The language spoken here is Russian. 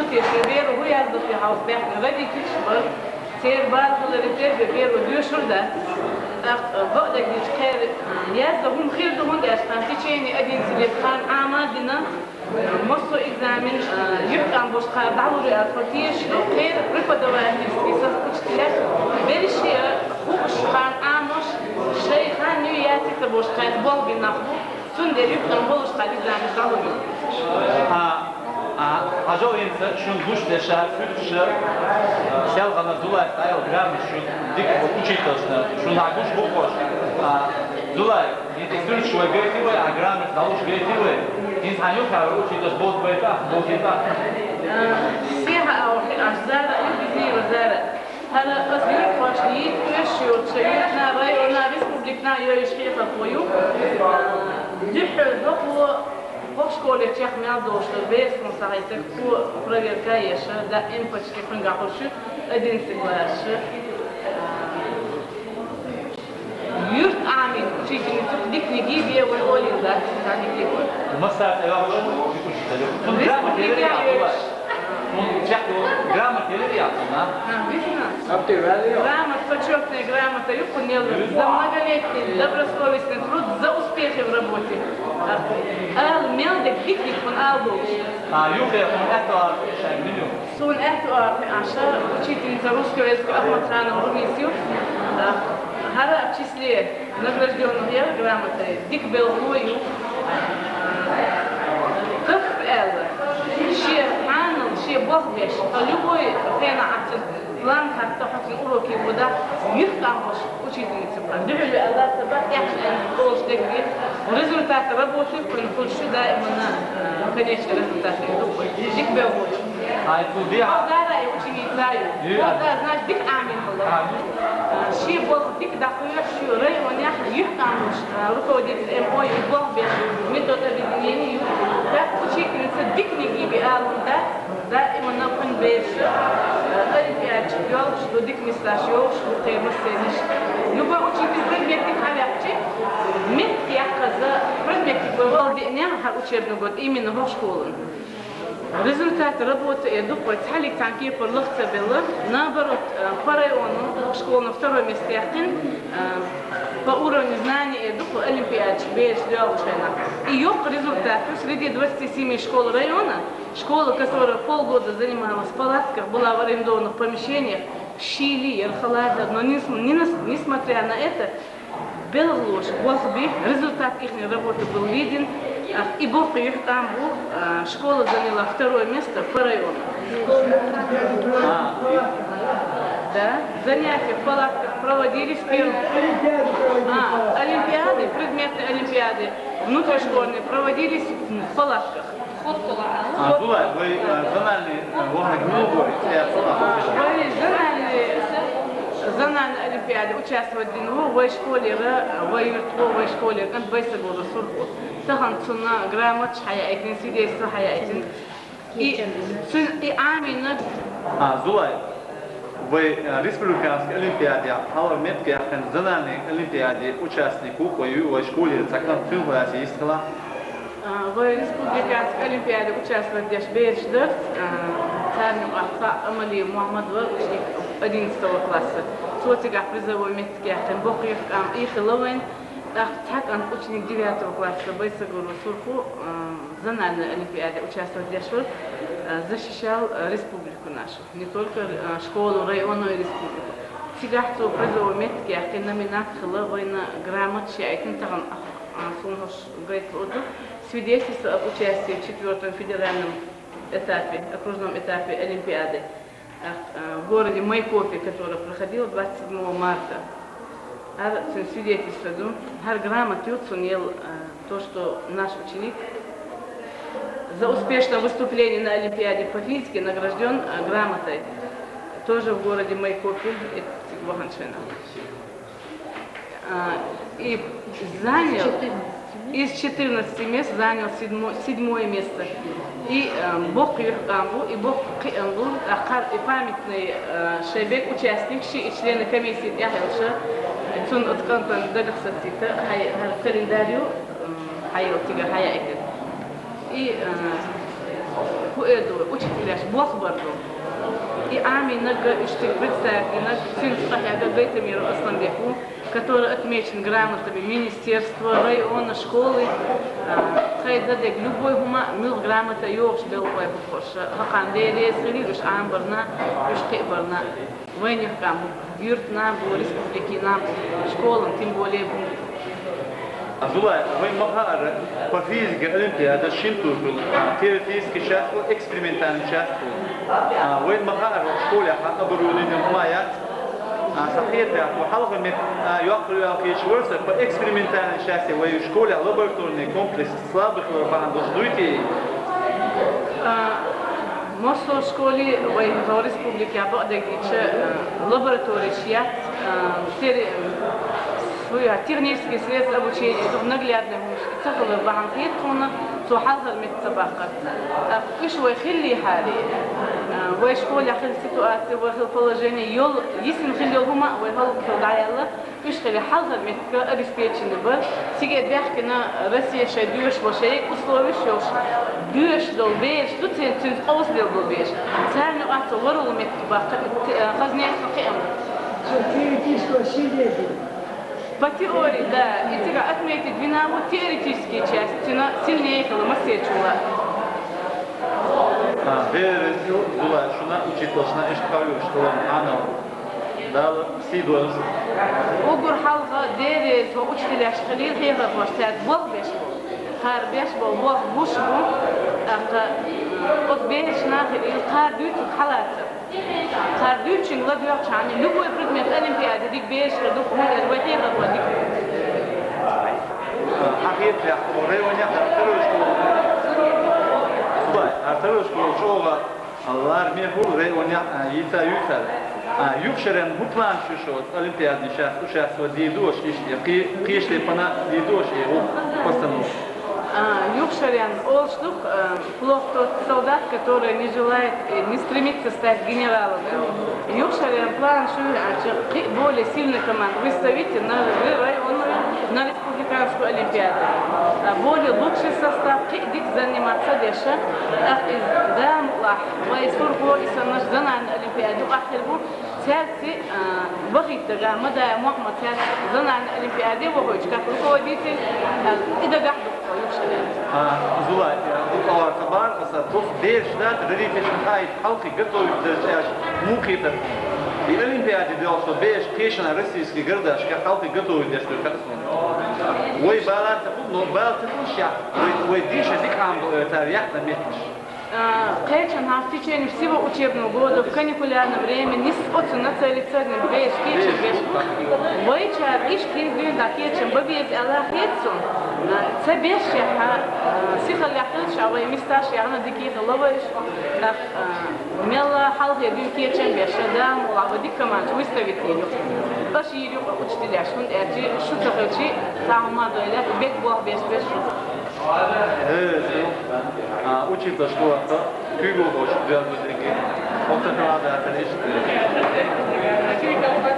Rutte Schreber, hoe je dat je houdt weg, ready to sport. Zeer baarvolle reserve weer wat duur schulden. بعد اللي خير يازدهم خير دهون داش تيجيني أدين سليب خان عامدنا مصو إكزامن يبقى عم بوش خار دعوري أفرتيش لو خير ركوا دوائر نفسي كشتلاش برشي خوش خان عامش شيء خان نيوياتي تبوش خان بول بينافو سندر يبقى بولش خان إكزامن دعوري. Ажо инса шун душ деша футша сел гана дулай тайл грам шун дик учитошна шун агуш бухош дулай ин текстур шуа гретиве а грам далуш гретиве ин ханю кар учитош бот бета ботета سيها أو أشزارة يبدي وزارة هلا أصير فاشليت وشيء وشيءنا رأينا ريسبوبليكنا يشيخ أقويو دحر هو в школе чех мядош без консайтер ку проверка ещё да им почти фингахош один класс юрт амин учительница дик книги бе волин да книги масса эваш граммар телевизиона грамота почетная грамота юкунел за многолетний добросовестный труд за успехи в работе ميلدك فيك من أبوك. يوكي من أهتوار شايفينه. سون أهتوار عشان وشيت نزاروش كويس كأحمد خان ورميسيو. هذا أبشيسليه نقدر نغير جرامته ديك بالهويو. قف ألا شيء عانل شيء بخبش فلوي فينا عشان план حتى حتى أوروكي وده يفهمش وشيء نسبة. دحلو الله تبارك يحسن كلش دقيق ورزقات ربوتي كل شيء دائما كنيش رزقات يدوب ديك بيوت. هاي توديع. هذا رأي وشيء يتلاقي. هذا ناس ديك عامل الله. شيء بول ديك دقيق شيء رأي ونيح يفهمش. ركودي الأموي يبغى بيش ميتود الدنيا يو. ده وشيء نصدق نجيب آلون ده دائما نكون بيش. Олимпиад чемпион, что дик не стащил, что ты ему сценишь. Любой учитель предметный халявчик, метки за предметный был днем учебный год именно в школу. Результат работы иду по цели танки по легкой было, наоборот, по району школы на второе место яхтин, по уровню знаний иду по Олимпиаде, без девушек. И ёк результат среди 27 школ района, школа, которая полгода занималась в палатках, была в арендованных помещениях, щели, ерхалада, но несмотря на это, был ложь, результат их работы был виден. И Бог приехал там, школа заняла второе место по району. Да, занятия в палатках проводились первым. Олимпиады, предметные олимпиады, внутришкольные проводились в палатках. Вы зональный зональной олимпиаде участвовать в школе, в школе, как бы это было сурху. تهانتنا جرامات حياتين سيدي حياتين и амина زولاي в республиканской олимпиаде халарметке яхтен зональной олимпиаде участнику кою в школе цаклан тюмваси истала в республиканской олимпиаде участвовать деш беждер царным ахта амали Мухаммад ученик 11 класса сотига призовой метке яхтен бохих их ловен так он ученик 9 класса Байсагуру Сурху в зональной олимпиаде участвовал дешевле, защищал республику нашу, не только школу, районную республику. Сега кто призовой метки, а ты номинат хла война грамот чайкин там сунhoш говорит отзыв свидетельство об участии в 4-м федеральном этапе, окружном этапе олимпиады в городе Майкопе, который проходил 27 марта. Свидетельство, грамоту ценил то, что наш ученик за успешное выступление на Олимпиаде по физике награжден грамотой, тоже в городе Майкопе, и занял из 14 мест занял седьмое место. И Бог Юркамбу, и Бог Киамбу, и памятный шейбек, участник, и члены комиссии Яхелша, цун от контан дагасатита, календарю, хайотига хаяйкен. И учителяш, босбарду. И Ами нага представлена Синская Гайтамира Асланбеку, который отмечен грамотами министерства, района, школы. Хайдадек любой хума мил грамота йош бел пойпуш. Хакандерес рилуш амбарна, юш кебарна. Венюх кам юртна бу республики на школам, тем более бу. Азулай, вы махара по физике олимпиада шинту теоретический часть, экспериментальный часть. Вы махара в школе оборудование мая. صحيح وحلقة من يقرأ في شورس فإكسبيرمنتال شاسي ويشكل لابوراتوري كومبلكس سابق بعد ضدويتي مصر شكولي وهي ريسبوبليكا بعد كيتش لابوراتوري شيات تيري ويا технические средства обучения, чтобы наглядно تشتغل بعمقية هنا تحضر من الطبقات. إيش ويخلي حالي وإيش هو اللي خل سيتواتي وخل положение يل يسمى خلي هما ويهل كودايلا إيش خلي حضر من обеспеченный был. Сиге бяхкина Россия шедюш вошей условия шош дюш долбеш тут центр ausdel долбеш. Царно ато ворул мет طبقات خزنة قيم. По теории, да, и тебя отметить вина вот теоретические части, но сильнее коломасечула. Верес была, что она училась на школе, что она дала сидос. Угор халга дерес, учителя школил, хега поштат, бог бешбо, хар бешбо, бог бушбо, от беш нахил, хар дют халата. Кардючин ладьячани, любой предмет олимпиады, дик беш, дух муляр, вахега водик. Ахет я, районе вторую школу. Вторую школу школа, аллар меху районе ица ютар. Юкшерен хуплан шушот, олимпиадный час, участвовать дидош, кишли пана дидош его постановку. Юкшарян, он штук, плохо тот солдат, который не желает, не стремится стать генералом. Юкшарян план, что более сильный команд выставите на районную, на республиканскую олимпиаду. Более лучший состав, дик заниматься дальше. Да, млах, вайсур квоиса наш занан олимпиаду, ахирбу, сядьте, бахита, мадая Мухаммад сядьте, занан олимпиаде, вахуч, как руководитель, и догахду. Зулай, у Кабар, то бешнат, релифишн хайт, халки готовят дерчаш, мухита. И олимпиаде делал, что беш кешна российский городаш, как халки готовят дерчаш, как Ой, балат, но балат тушя, ой, диша дикам тарьяк на метш. Кэчан в течение всего учебного года в каникулярное время не способны нацелиться на беш, кечен, беш. Войчар, иш кингвин, да кечен, бабиет, аллах кечен. Це більше сихал яхтش, але місташ яна диких ловиш, так мела халги дюки чим більше, да, мала дик команд виставити її. Аж її учителя, що еті, що це хоче, сама доля, бек бог без. Учиться, что это кюбл хочет делать, вот это надо, это лишь.